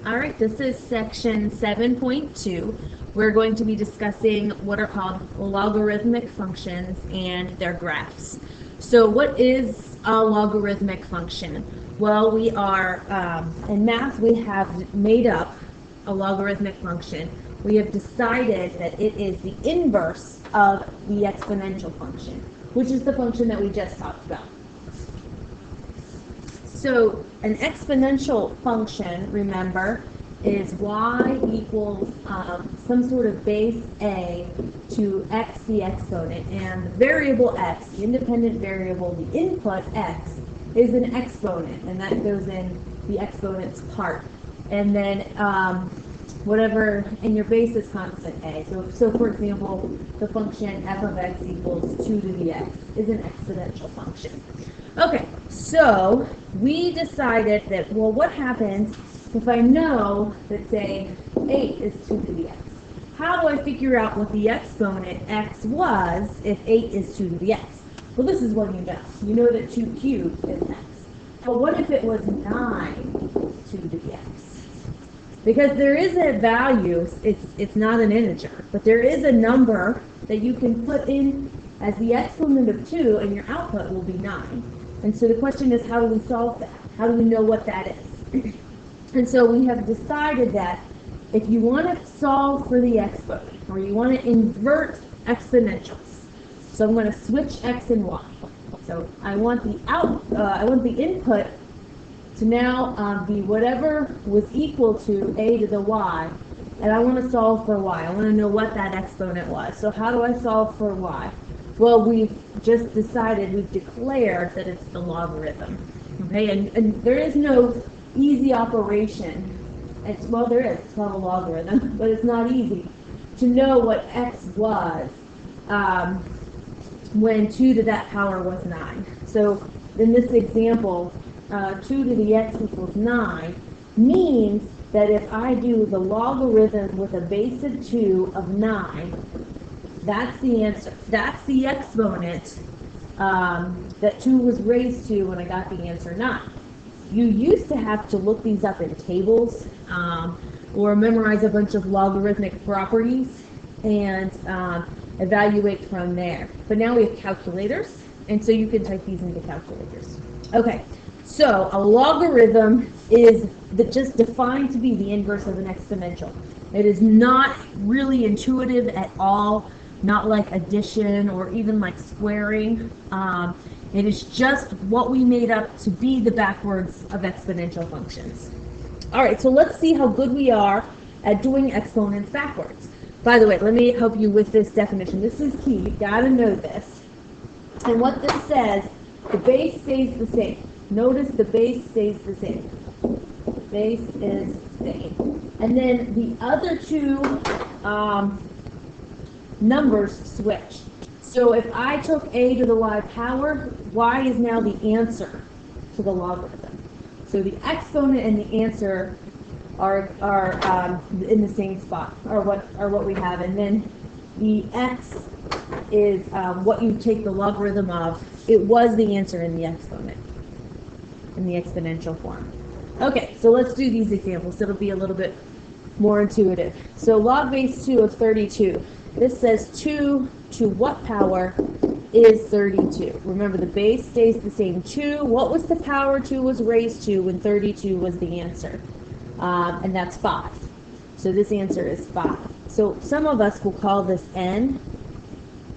All right, this is section 7.2. We're going to be discussing what are called logarithmic functions and their graphs. So what is a logarithmic function? Well, we are, in math, we have made up a logarithmic function. We have decided that it is the inverse of the exponential function, which is the function that we just talked about. So an exponential function, remember, is y equals some sort of base a to x the exponent. And the variable x, the independent variable, the input x, is an exponent. And that goes in the exponent's part. And then whatever, and your base is constant a. So for example, the function f of x equals 2 to the x is an exponential function. Okay, so we decided that, well, what happens if I know that, say, 8 is 2 to the x? How do I figure out what the exponent x was if 8 is 2 to the x? Well, this is what you know. You know that 2 cubed is x. But what if it was 9 2 to the x? Because there is a value, it's not an integer, but there is a number that you can put in as the exponent of 2, and your output will be 9. And so the question is, how do we solve that? How do we know what that is? And so we have decided that if you want to solve for the exponent, or you want to invert exponentials, so I'm going to switch x and y. So I want the input to now be whatever was equal to a to the y, and I want to solve for y. I want to know what that exponent was. So how do I solve for y? Well, we've just decided, we've declared that it's the logarithm. Okay, and there is no easy operation. Well, there is. It's called a logarithm, but it's not easy to know what x was when 2 to that power was 9. So in this example, 2 to the x equals 9 means that if I do the logarithm with a base of 2 of 9, that's the answer. That's the exponent that 2 was raised to when I got the answer 9. You used to have to look these up in tables or memorize a bunch of logarithmic properties and evaluate from there. But now we have calculators, and so you can type these into calculators. Okay, so a logarithm is just defined to be the inverse of an exponential. It is not really intuitive at all. Not like addition or even like squaring. It is just what we made up to be the backwards of exponential functions. All right, so let's see how good we are at doing exponents backwards. By the way, let me help you with this definition. This is key. You've got to know this. And what this says, the base stays the same. Notice the base stays the same. Base is the same. And then the other two numbers switch. So if I took a to the y power, y is now the answer to the logarithm. So the exponent and the answer are in the same spot, or what we have, and then the x is what you take the logarithm of. It was the answer in the exponent, in the exponential form. Okay, so let's do these examples. It'll be a little bit more intuitive. So log base 2 of 32. This says 2 to what power is 32? Remember, the base stays the same. 2, what was the power 2 was raised to when 32 was the answer? And that's 5. So this answer is 5. So some of us will call this n,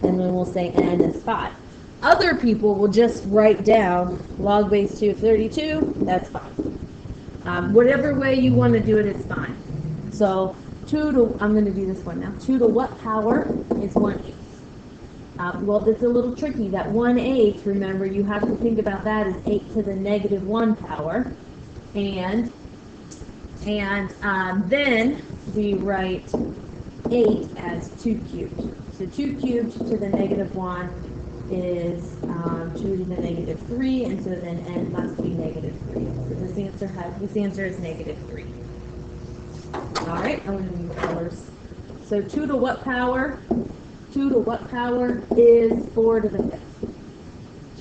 and then we'll say n is 5. Other people will just write down log base 2 of 32, that's 5. Whatever way you want to do it, it's fine. So 2 to, I'm going to do this one now. 2 to what power is 1/8? Well, it's a little tricky. That 1/8, remember, you have to think about that as 8 to the negative 1 power. And then we write 8 as 2 cubed. So 2 cubed to the negative 1 is 2 to the negative 3, and so then n must be negative 3. So this answer is negative 3. All right, I'm going to use colors. So 2 to what power? 2 to what power is 4 to the 5th?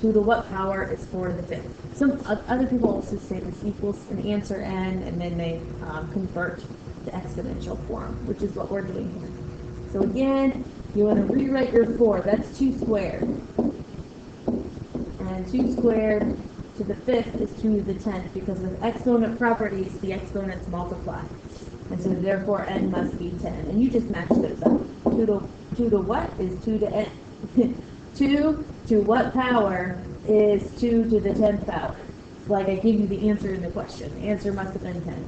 2 to what power is 4 to the 5th. Some other people also say this equals an answer n, and then they convert to exponential form, which is what we're doing here. So again, you want to rewrite your 4. That's 2 squared. And 2 squared to the 5th is 2 to the 10th, because with exponent properties, the exponents multiply. And so therefore n must be 10. And you just match those up. 2 to what is 2 to n? 2 to what power is 2 to the 10th power? It's like I give you the answer in the question. The answer must have been 10.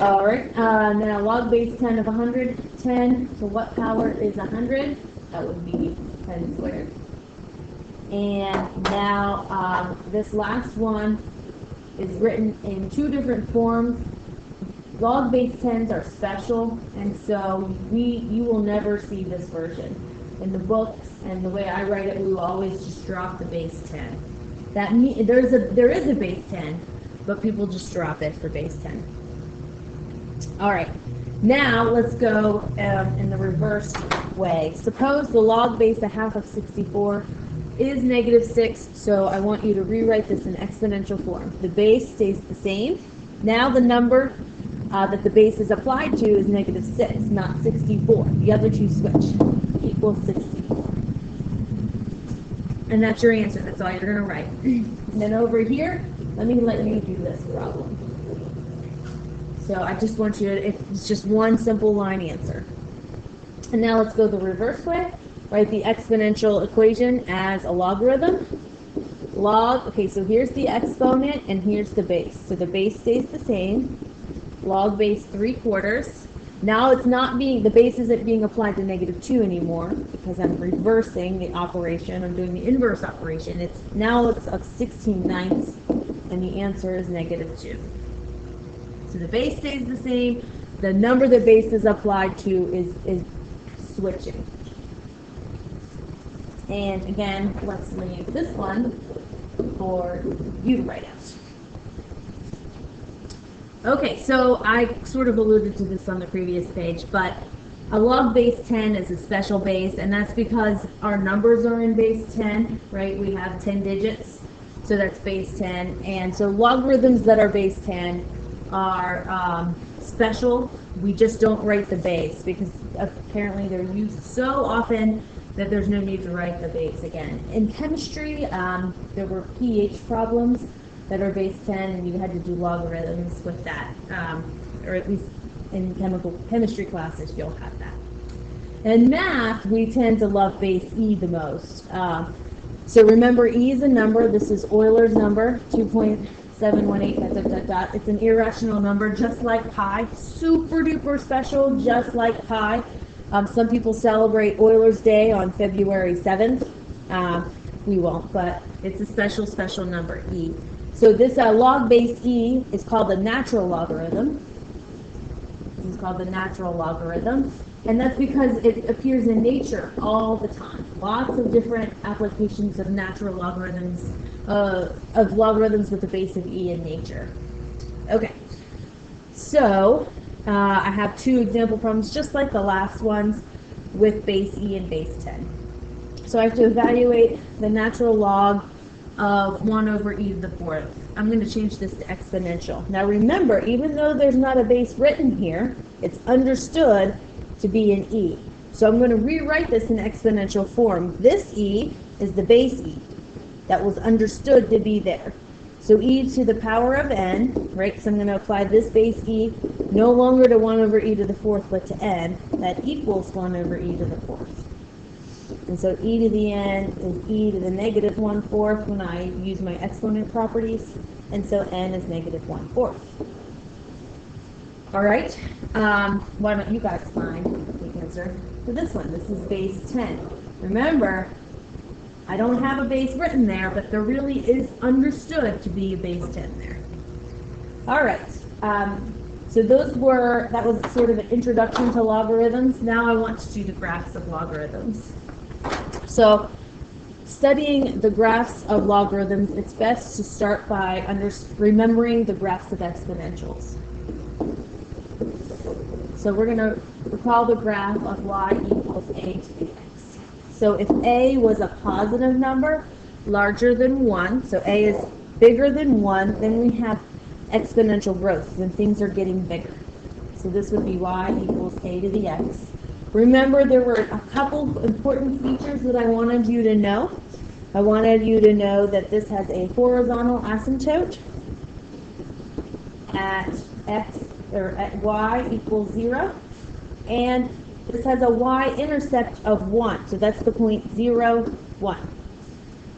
All right, and then a log base 10 of 100. 10 to what power is 100? That would be 10 squared. And now this last one is written in 2 different forms. Log base 10s are special, and so you will never see this version. In the books and the way I write it, we will always just drop the base 10. That there is a base 10, but people just drop it for base 10. All right, now let's go in the reverse way. Suppose the log base a half of 64 is -6, so I want you to rewrite this in exponential form. The base stays the same. Now the number that the base is applied to is -6, not 64. The other two switch. Equals 64. And that's your answer. That's all you're going to write. And then over here, let you do this problem. So I just want you to, it's just one simple line answer. And now let's go the reverse way. Write the exponential equation as a logarithm. Okay, so here's the exponent and here's the base. So the base stays the same. Log base 3/4. Now it's not the base isn't being applied to -2 anymore because I'm reversing the operation. I'm doing the inverse operation. Now it's a 16/9, and the answer is -2. So the base stays the same. The number the base is applied to is switching. And again, let's leave this one for you to write out. Okay, so I sort of alluded to this on the previous page, but a log base 10 is a special base, and that's because our numbers are in base 10, right? We have 10 digits, so that's base 10. And so logarithms that are base 10 are special. We just don't write the base because apparently they're used so often that there's no need to write the base again. In chemistry, there were pH problems that are base 10, and you had to do logarithms with that, or at least in chemistry classes you'll have that. In math, we tend to love base E the most. So remember, E is a number. This is Euler's number, 2.718, ... It's an irrational number, just like pi. Super duper special, just like pi. Some people celebrate Euler's Day on February 7th. We won't, but it's a special, special number, E. So this log base E is called the natural logarithm. This is called the natural logarithm. And that's because it appears in nature all the time. Lots of different applications of natural logarithms, of logarithms with the base of E in nature. Okay, so I have 2 example problems just like the last ones with base E and base 10. So I have to evaluate the natural log of 1/e to the 4th. I'm going to change this to exponential. Now remember, even though there's not a base written here, it's understood to be an E. So I'm going to rewrite this in exponential form. This E is the base E that was understood to be there. So e to the power of n, right? So I'm going to apply this base e no longer to 1/e to the 4th, but to n. That equals 1/e to the 4th. And so e to the n is e to the -1/4 when I use my exponent properties. And so n is -1/4. All right. Why don't you guys find the answer to this one? This is base 10. Remember, I don't have a base written there, but there really is understood to be a base 10 there. All right. So that was sort of an introduction to logarithms. Now I want to do the graphs of logarithms. So studying the graphs of logarithms, it's best to start by remembering the graphs of exponentials. So we're going to recall the graph of y equals a to the x. So if a was a positive number, larger than 1, so a is bigger than 1, then we have exponential growth, when things are getting bigger. So this would be y equals a to the x. Remember, there were a couple important features that I wanted you to know. I wanted you to know that this has a horizontal asymptote at x or at y equals 0, and this has a y-intercept of 1, so that's the point 0, 1.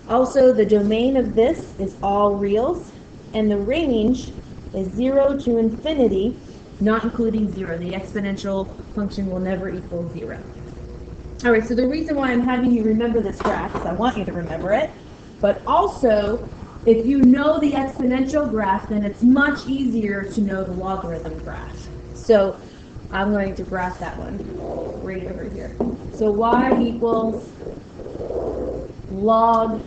Also, the domain of this is all reals, and the range is 0 to infinity, not including 0. The exponential function will never equal 0. All right, so the reason why I'm having you remember this graph is I want you to remember it, but also, if you know the exponential graph, then it's much easier to know the logarithm graph. So I'm going to graph that one right over here. So y equals log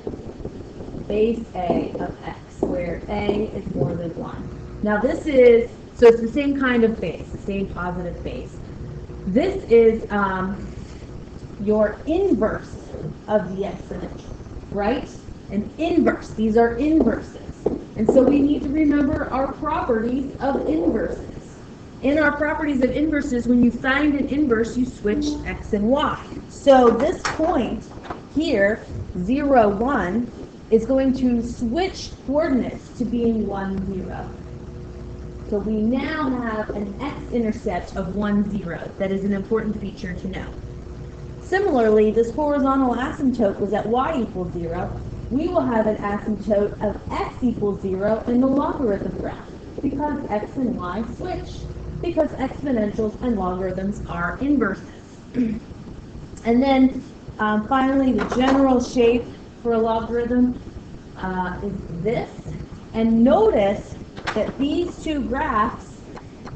base a of x, where a is more than 1. Now this is, so it's the same kind of base, the same positive base. This is your inverse of the exponential, right? An inverse. These are inverses. And so we need to remember our properties of inverses. In our properties of inverses, when you find an inverse, you switch x and y. So this point here, 0, 1, is going to switch coordinates to being 1, 0. So we now have an x-intercept of 1, 0. That is an important feature to know. Similarly, this horizontal asymptote was at y equals 0. We will have an asymptote of x equals 0 in the logarithm graph, because x and y switch, because exponentials and logarithms are inverses. And then finally, the general shape for a logarithm is this. And notice that these two graphs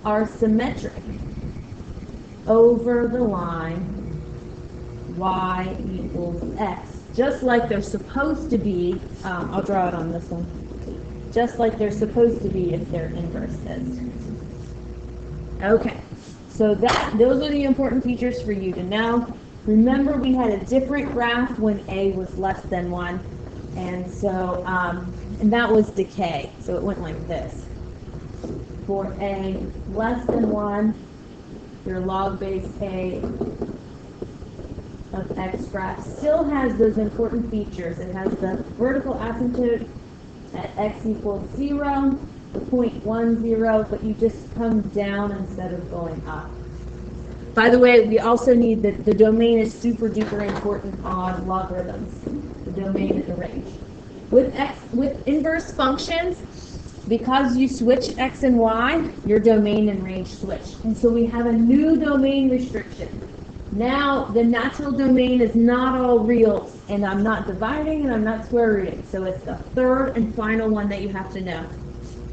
are symmetric over the line y equals x, just like they're supposed to be. I'll draw it on this one. Just like they're supposed to be if they're inverses. Okay, so those are the important features for you to know. Remember, we had a different graph when a was less than 1, and so and that was decay. So it went like this. For a less than 1, your log base a of x graph still has those important features. It has the vertical asymptote at x equals 0, the point 1, 0, but you just come down instead of going up. By the way, we also need that the domain is super duper important on logarithms, the domain and the range. With inverse functions, because you switch x and y, your domain and range switch. And so we have a new domain restriction. Now, the natural domain is not all reals, and I'm not dividing and I'm not square rooting. So it's the third and final one that you have to know.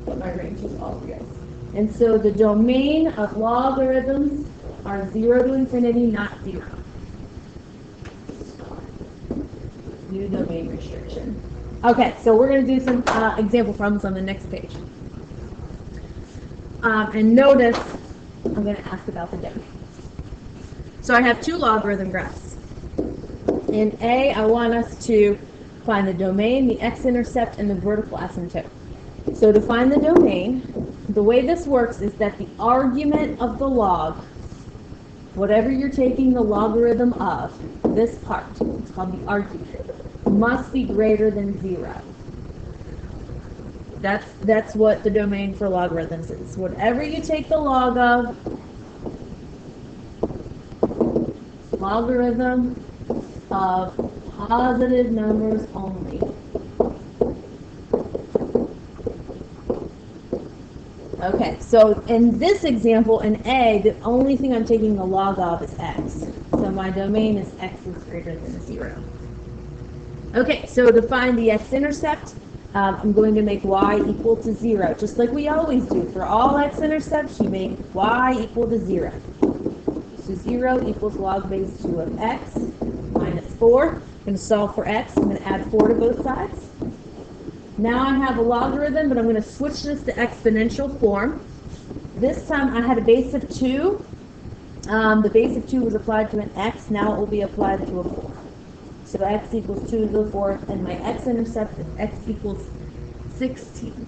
But my range is all reals. And so the domain of logarithms are 0 to infinity, not 0. New domain restriction. Okay, so we're going to do some example problems on the next page. And notice, I'm going to ask about the domain. So I have two logarithm graphs. In A, I want us to find the domain, the x-intercept, and the vertical asymptote. So to find the domain, the way this works is that the argument of the log, whatever you're taking the logarithm of, this part, it's called the argument, must be greater than 0. That's what the domain for logarithms is. Whatever you take the log of, logarithm of positive numbers only. Okay, so in this example, in A, the only thing I'm taking the log of is x. So my domain is x is greater than 0. Okay, so to find the x-intercept, I'm going to make y equal to 0, just like we always do. For all x-intercepts, you make y equal to 0. So 0 equals log base 2 of x minus 4. I'm going to solve for x. I'm going to add 4 to both sides. Now I have a logarithm, but I'm going to switch this to exponential form. This time I had a base of 2. The base of 2 was applied to an x. Now it will be applied to a 4. So x equals 2 to the fourth, and my x-intercept is x equals 16.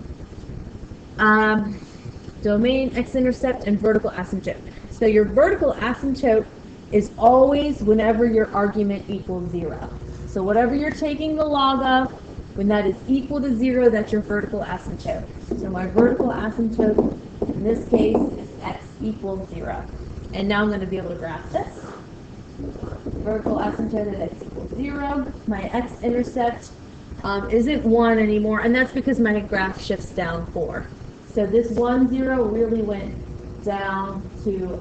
Domain, x-intercept, and vertical asymptote. So your vertical asymptote is always whenever your argument equals 0. So whatever you're taking the log of, when that is equal to 0, that's your vertical asymptote. So my vertical asymptote in this case is x equals 0. And now I'm going to be able to graph this. Vertical asymptote at x equals 0. My x-intercept isn't 1 anymore, and that's because my graph shifts down 4. So this 1, 0 really went down to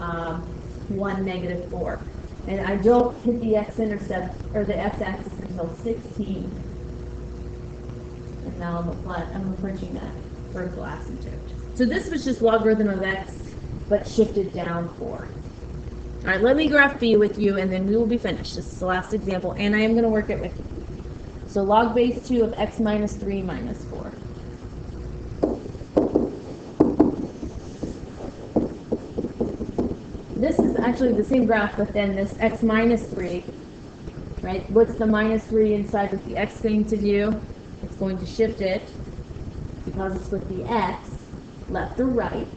1, negative 4. And I don't hit the x-intercept, or the x-axis until 16. And now I'm approaching that vertical asymptote. So this was just logarithm of x, but shifted down 4. All right, let me graph b with you, and then we will be finished. This is the last example, and I am going to work it with you. So log base 2 of x minus 3 minus 4. This is actually the same graph, but then this x minus 3, right? What's the minus 3 inside with the x going to do? It's going to shift it, because it's with the x, left or right.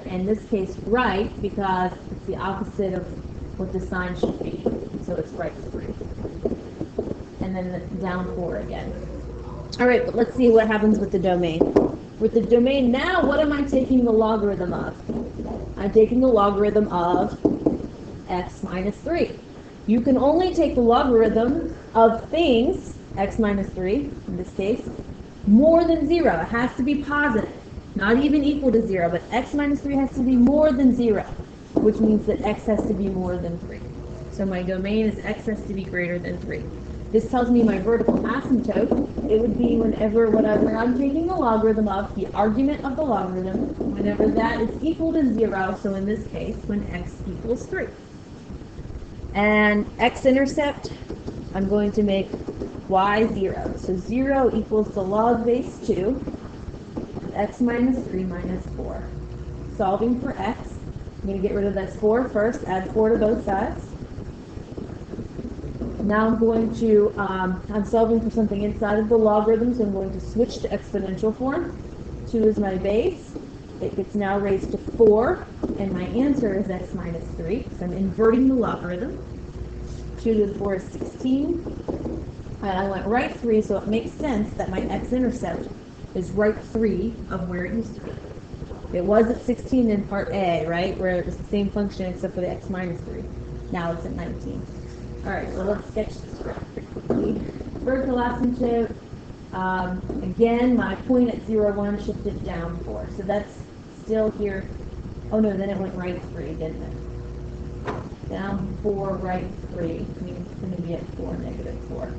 In this case, right, because it's the opposite of what the sign should be. So it's right 3. And then down 4 again. All right, but let's see what happens with the domain. With the domain now, what am I taking the logarithm of? I'm taking the logarithm of x minus 3. You can only take the logarithm of things, x minus 3, in this case, more than 0. It has to be positive. Not even equal to 0, but x minus 3 has to be more than 0, which means that x has to be more than 3. So my domain is x has to be greater than 3. This tells me my vertical asymptote. It would be whatever I'm taking the logarithm of, the argument of the logarithm, whenever that is equal to 0, so in this case, when x equals 3. And x-intercept, I'm going to make y 0. So 0 equals the log base 2. X minus 3 minus 4. Solving for x, I'm going to get rid of this 4 first, add 4 to both sides. Now I'm going to, I'm solving for something inside of the logarithm, so I'm going to switch to exponential form. 2 is my base. It gets now raised to 4, and my answer is x minus 3, so I'm inverting the logarithm. 2 to the 4 is 16. And I went right 3, so it makes sense that my x-intercept is right 3 of where it used to be. It was at 16 in part A, right, where it was the same function except for the x minus 3. Now it's at 19. All right, so let's sketch this graph pretty quickly. Vertical asymptote. Again, my point at 0, 1 shifted down 4. So that's still here. Oh, no, then it went right 3, didn't it? Down 4, right 3. Means it's going to be at 4, negative 4.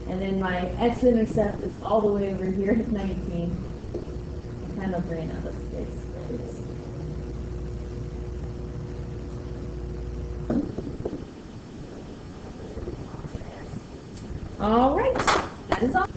And then my x-intercept is all the way over here at 19. I kind of ran out of space. All right, that is all.